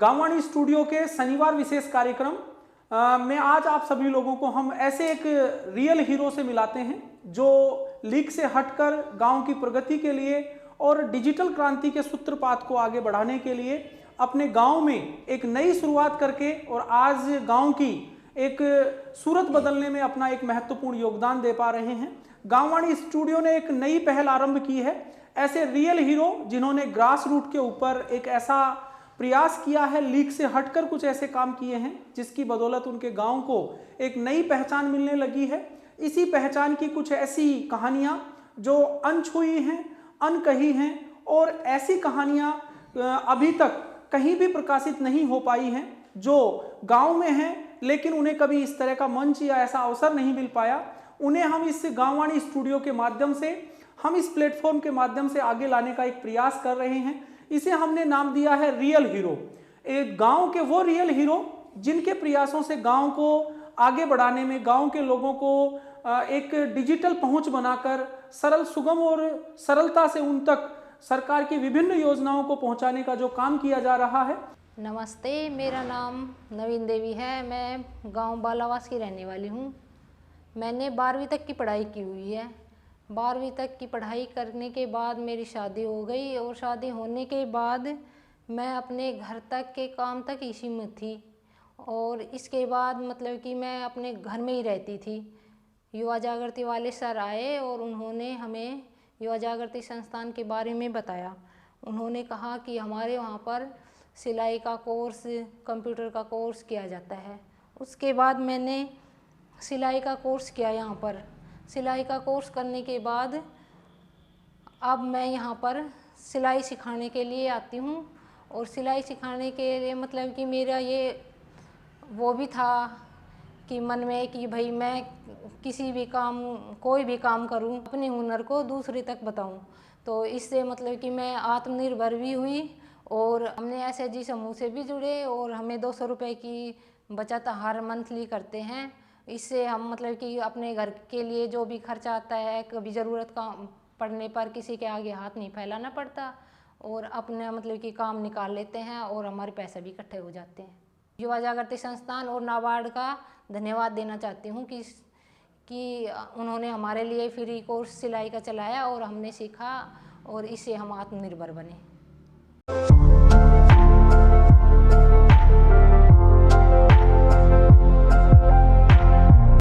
गांववाणी studio के शनिवार विशेष कार्यक्रम में आज आप सभी लोगों को हम ऐसे एक रियल हीरो से मिलाते हैं जो लीग से हटकर गांव की प्रगति के लिए और डिजिटल क्रांति के सूत्रपात को आगे बढ़ाने के लिए अपने गांव में एक नई शुरुआत करके और आज गांव की एक सूरत बदलने में अपना एक महत्वपूर्ण योगदान दे पा रहे हैं। गांववाणी स्टूडियो ने एक नई पहल आरंभ की है। ऐसे रियल हीरो जिन्होंने ग्रास रूट के ऊपर एक ऐसा प्रयास किया है, लीग से हटकर कुछ ऐसे काम किए हैं जिसकी बदौलत उनके गांव को एक नई पहचान मिलने लगी है। इसी पहचान की कुछ ऐसी कहानियां जो अनछुई हैं, अनकही हैं और ऐसी कहानियां अभी तक कहीं भी प्रकाशित नहीं हो पाई हैं, जो गांव में हैं लेकिन उन्हें कभी इस तरह का मंच या ऐसा अवसर नहीं मिल पाया। उन्हें हम इस गांववाणी स्टूडियो के माध्यम से, हम इस प्लेटफॉर्म के माध्यम से आगे लाने का एक प्रयास कर रहे हैं। इसे हमने नाम दिया है रियल हीरो। एक गांव के वो रियल हीरो जिनके प्रयासों से गांव को आगे बढ़ाने में, गांव के लोगों को एक डिजिटल पहुंच बनाकर सरल, सुगम और सरलता से उन तक सरकार की विभिन्न योजनाओं को पहुंचाने का जो काम किया जा रहा है। नमस्ते, मेरा नाम नवीन देवी है। मैं गांव बालावास की रहने वाली हूं। मैंने 12वीं तक की पढ़ाई की हुई है। 12वीं तक की पढ़ाई करने के बाद मेरी शादी हो गई और शादी होने के बाद मैं अपने घर तक के काम तक इसी में थी और इसके बाद मतलब कि मैं अपने घर में ही रहती थी। युवा जागृति वाले सर आए और उन्होंने हमें युवा जागृति संस्थान के बारे में बताया। उन्होंने कहा कि हमारे वहाँ पर सिलाई का कोर्स, कंप्यूटर का कोर्स किया जाता है। उसके बाद मैंने सिलाई का कोर्स किया यहाँ पर। सिलाई का कोर्स करने के बाद अब मैं यहाँ पर सिलाई सिखाने के लिए आती हूँ और सिलाई सिखाने के लिए मतलब कि मेरा ये वो भी था कि मन में कि भाई मैं किसी भी काम, कोई भी काम करूँ, अपने हुनर को दूसरे तक बताऊँ। तो इससे मतलब कि मैं आत्मनिर्भर भी हुई और हमने एसएचजी समूह से भी जुड़े और हमें 200 रुपये की बचत हर मंथली करते हैं। इससे हम मतलब कि अपने घर के लिए जो भी खर्चा आता है, कभी ज़रूरत का पड़ने पर किसी के आगे हाथ नहीं फैलाना पड़ता और अपने मतलब कि काम निकाल लेते हैं और हमारे पैसे भी इकट्ठे हो जाते हैं। युवा जागृति संस्थान और नाबार्ड का धन्यवाद देना चाहती हूँ कि उन्होंने हमारे लिए फ्री कोर्स सिलाई का चलाया और हमने सीखा और इससे हम आत्मनिर्भर बने।